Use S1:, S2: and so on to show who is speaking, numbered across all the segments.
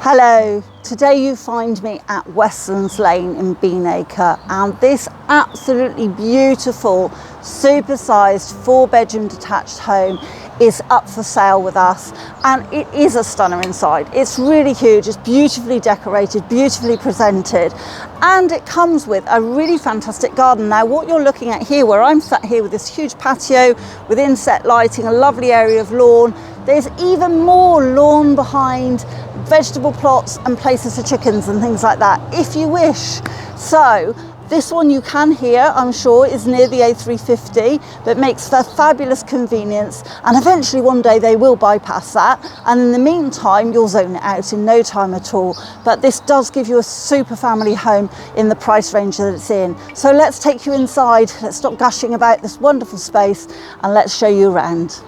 S1: Hello, today you find me at Westlands Lane in Beanacre, and this absolutely beautiful supersized 4-bedroom detached home is up for sale with us, and it is a stunner inside. It's really huge, it's beautifully decorated, beautifully presented, and it comes with a really fantastic garden. Now what you're looking at here, where I'm sat here with this huge patio with inset lighting, a lovely area of lawn, there's even more lawn behind, vegetable plots and places for chickens and things like that if you wish. So this one you can hear, I'm sure, is near the A350, but makes for fabulous convenience, and eventually one day they will bypass that, and in the meantime you'll zone it out in no time at all. But this does give you a super family home in the price range that it's in. So let's take you inside, let's stop gushing about this wonderful space and let's show you around.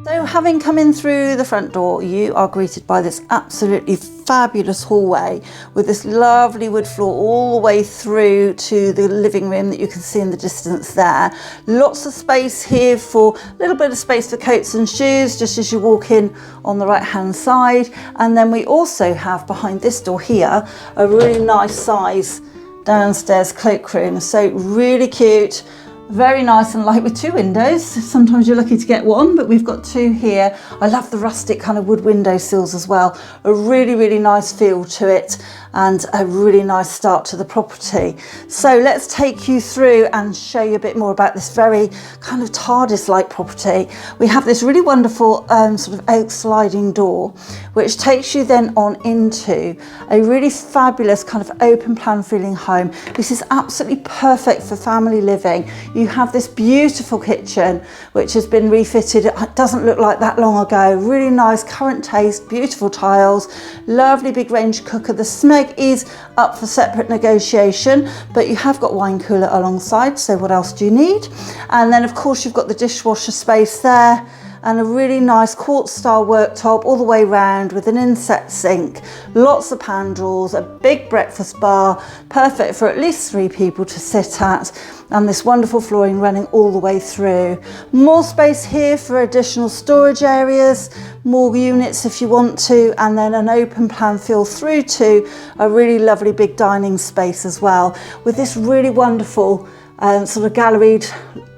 S1: So having come in through the front door, you are greeted by this absolutely fabulous hallway with this lovely wood floor all the way through to the living room that you can see in the distance there. Lots of space here for a little bit of space for coats and shoes just as you walk in on the right hand side. And then we also have behind this door here a really nice size downstairs cloakroom. So really cute. Very nice and light with 2 windows. Sometimes you're lucky to get one, but we've got 2 here. I love the rustic kind of wood window sills as well. A really, really nice feel to it and a really nice start to the property. So let's take you through and show you a bit more about this very kind of TARDIS-like property. We have this really wonderful sort of oak sliding door, which takes you then on into a really fabulous kind of open plan feeling home. This is absolutely perfect for family living. You have this beautiful kitchen which has been refitted. It doesn't look like that long ago. Really nice current taste, beautiful tiles, lovely big range cooker. The smeg is up for separate negotiation, but you have got wine cooler alongside, so what else do you need? And then of course you've got the dishwasher space there, and a really nice quartz style worktop all the way round with an inset sink, lots of pan drawers, a big breakfast bar, perfect for at least 3 people to sit at, and this wonderful flooring running all the way through. More space here for additional storage areas, more units if you want to, and then an open plan feel through to a really lovely big dining space as well, with this really wonderful sort of galleried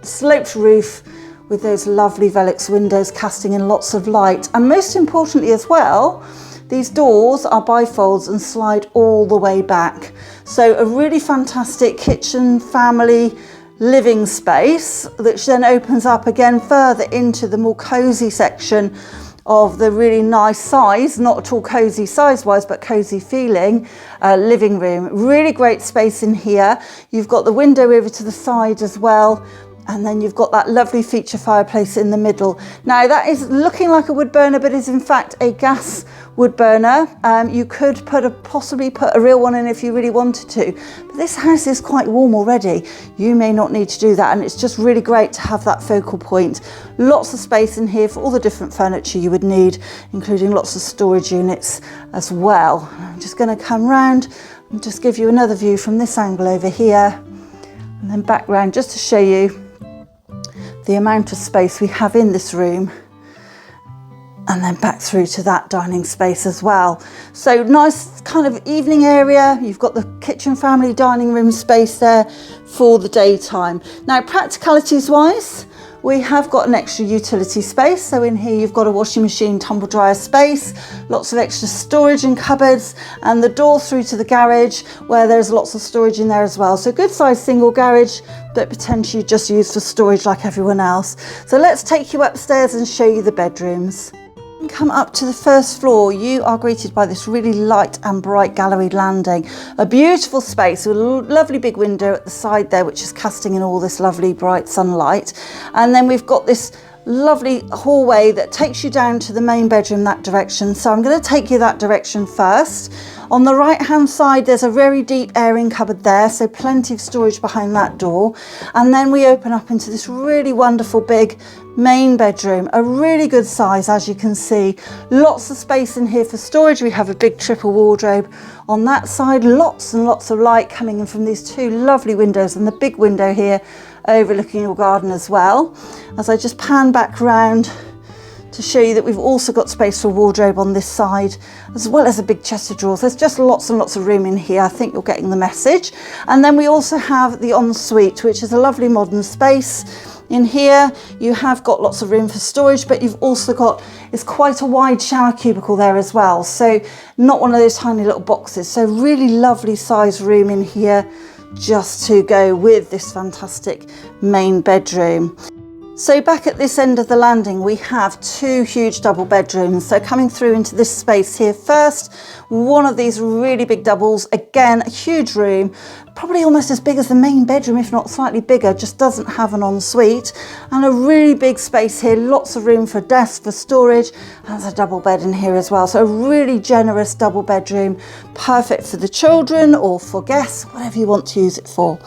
S1: sloped roof with those lovely Velux windows casting in lots of light. And most importantly as well, these doors are bifolds and slide all the way back. So a really fantastic kitchen family living space, which then opens up again further into the more cozy section of the really nice size, not at all cozy size wise, but cozy feeling living room. Really great space in here. You've got the window over to the side as well, and then you've got that lovely feature fireplace in the middle. Now that is looking like a wood burner, but is in fact a gas wood burner. You could possibly put a real one in if you really wanted to, but this house is quite warm already. You may not need to do that, and it's just really great to have that focal point. Lots of space in here for all the different furniture you would need, including lots of storage units as well. I'm just going to come round and just give you another view from this angle over here, and then back round just to show you the amount of space we have in this room, and then back through to that dining space as well. So nice kind of evening area. You've got the kitchen family dining room space there for the daytime. Now practicalities wise, we have got an extra utility space. So in here you've got a washing machine, tumble dryer space, lots of extra storage and cupboards, and the door through to the garage where there's lots of storage in there as well. So good sized single garage, but potentially just used for storage like everyone else. So let's take you upstairs and show you the bedrooms. Come up to the first floor, you are greeted by this really light and bright galleried landing. A beautiful space with a lovely big window at the side there, which is casting in all this lovely bright sunlight. And then we've got this lovely hallway that takes you down to the main bedroom that direction. So I'm going to take you that direction first. On the right hand side there's a very deep airing cupboard there, so plenty of storage behind that door. And then we open up into this really wonderful big main bedroom, a really good size as you can see. Lots of space in here for storage. We have a big triple wardrobe on that side, lots and lots of light coming in from these 2 lovely windows, and the big window here overlooking your garden as well. As I just pan back round to show you that we've also got space for wardrobe on this side, as well as a big chest of drawers. There's just lots and lots of room in here. I think you're getting the message. And then we also have the ensuite, which is a lovely modern space. In here, you have got lots of room for storage, but you've also got, it's quite a wide shower cubicle there as well. So not one of those tiny little boxes. So really lovely size room in here just to go with this fantastic main bedroom. So back at this end of the landing, we have two huge double bedrooms. So coming through into this space here first, one of these really big doubles, again, a huge room, probably almost as big as the main bedroom, if not slightly bigger, just doesn't have an ensuite. And a really big space here, lots of room for desk, for storage, and there's a double bed in here as well. So a really generous double bedroom, perfect for the children or for guests, whatever you want to use it for.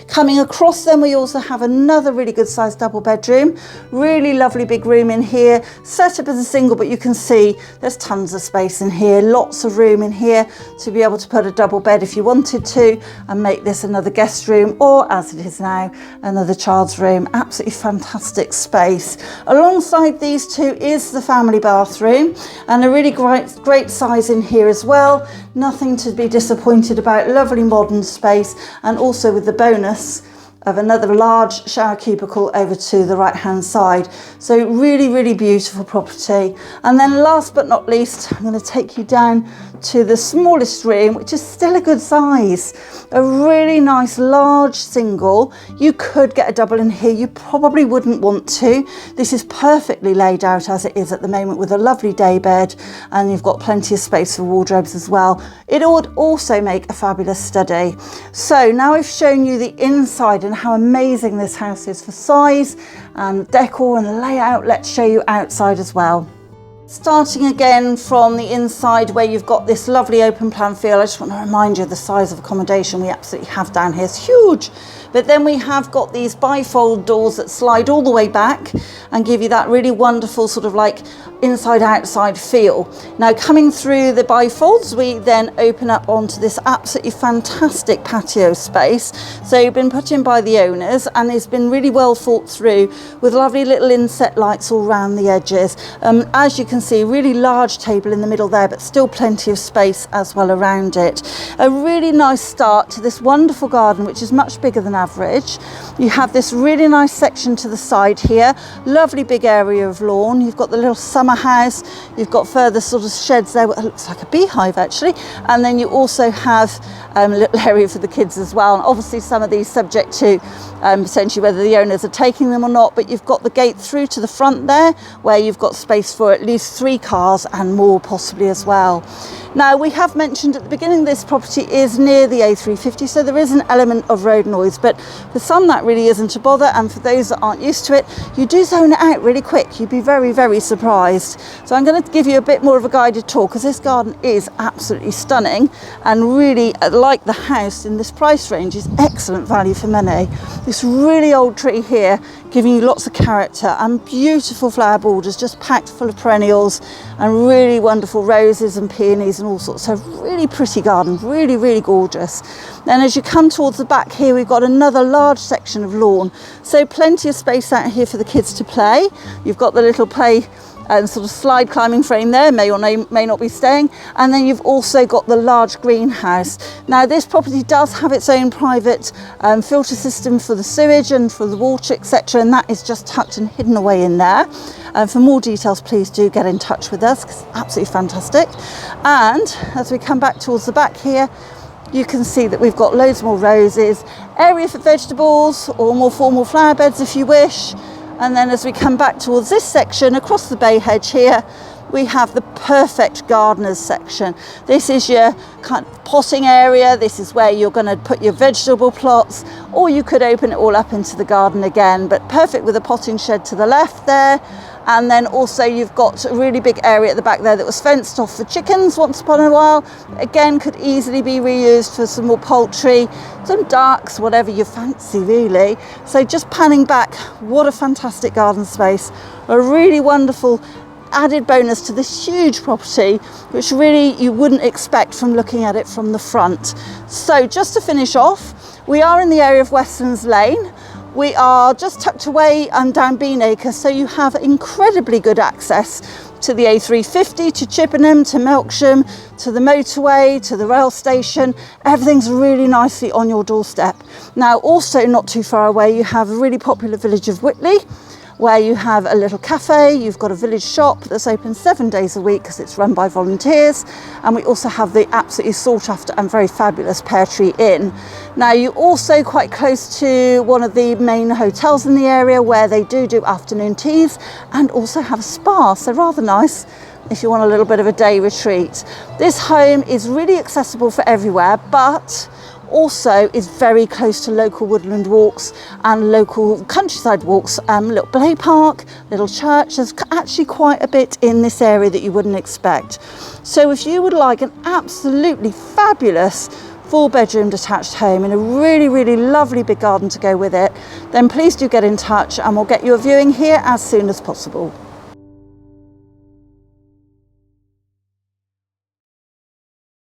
S1: Coming across then, we also have another really good sized double bedroom, really lovely big room in here, set up as a single, but you can see there's tons of space in here, lots of room in here to be able to put a double bed if you wanted to and make this another guest room, or as it is now, another child's room. Absolutely fantastic space. Alongside these two is the family bathroom, and a really great size in here as well. Nothing to be disappointed about, lovely modern space, and also with the bonus of another large shower cubicle over to the right hand side. So really, really beautiful property. And then last but not least, I'm going to take you down to the smallest room, which is still a good size. A really nice large single. You could get a double in here, you probably wouldn't want to. This is perfectly laid out as it is at the moment with a lovely day bed, and you've got plenty of space for wardrobes as well. It would also make a fabulous study. So now I've shown you the inside and how amazing this house is for size and decor and layout. Let's show you outside as well. Starting again from the inside where you've got this lovely open plan feel, I just want to remind you of the size of accommodation we absolutely have down here. It's huge. But then we have got these bifold doors that slide all the way back and give you that really wonderful sort of like inside outside feel. Now coming through the bifolds, we then open up onto this absolutely fantastic patio space. So it's been put in by the owners and it's been really well thought through with lovely little inset lights all around the edges. As you can see, really large table in the middle there, but still plenty of space as well around it. A really nice start to this wonderful garden, which is much bigger than average. You have this really nice section to the side here, lovely big area of lawn. You've got the little summer house, you've got further sort of sheds there, it looks like a beehive actually, and then you also have a little area for the kids as well, and obviously some of these subject to potentially whether the owners are taking them or not, but you've got the gate through to the front there where you've got space for at least 3 cars and more possibly as well. Now we have mentioned at the beginning this property is near the A350, so there is an element of road noise, but for some that really isn't a bother, and for those that aren't used to it, you do zone it out really quick. You'd be very, very surprised. So I'm going to give you a bit more of a guided tour because this garden is absolutely stunning, and really, like the house in this price range, is excellent value for money. This really old tree here giving you lots of character and beautiful flower borders just packed full of perennials and really wonderful roses and peonies and all sorts. So really pretty garden, really, really gorgeous. Then as you come towards the back here, we've got another large section of lawn. So plenty of space out here for the kids to play. You've got the little play and sort of slide climbing frame there, may or may not be staying. And then you've also got the large greenhouse. Now this property does have its own private filter system for the sewage and for the water, etc. And that is just tucked and hidden away in there. For more details, please do get in touch with us, 'cause it's absolutely fantastic. And as we come back towards the back here, you can see that we've got loads more roses, area for vegetables or more formal flower beds if you wish. And then as we come back towards this section, across the bay hedge here, we have the perfect gardener's section. This is your kind of potting area. This is where you're going to put your vegetable plots, or you could open it all up into the garden again, but perfect with a potting shed to the left there. And then also you've got a really big area at the back there that was fenced off for chickens once upon a while. Again, could easily be reused for some more poultry, some ducks, whatever you fancy really. So just panning back, what a fantastic garden space. A really wonderful added bonus to this huge property, which really you wouldn't expect from looking at it from the front. So just to finish off, we are in the area of Westlands Lane. We are just tucked away down Beanacre, so you have incredibly good access to the A350, to Chippenham, to Melksham, to the motorway, to the rail station. Everything's really nicely on your doorstep. Now, also not too far away, you have a really popular village of Whitley, where you have a little cafe. You've got a village shop that's open 7 days a week because it's run by volunteers. And we also have the absolutely sought after and very fabulous Pear Tree Inn. Now, you're also quite close to one of the main hotels in the area where they do afternoon teas and also have a spa, so rather nice if you want a little bit of a day retreat. This home is really accessible for everywhere, but also is very close to local woodland walks and local countryside walks, little play park, little church. There's actually quite a bit in this area that you wouldn't expect. So if you would like an absolutely fabulous 4-bedroom detached home in a really, really lovely big garden to go with it, then please do get in touch and we'll get you a viewing here as soon as possible.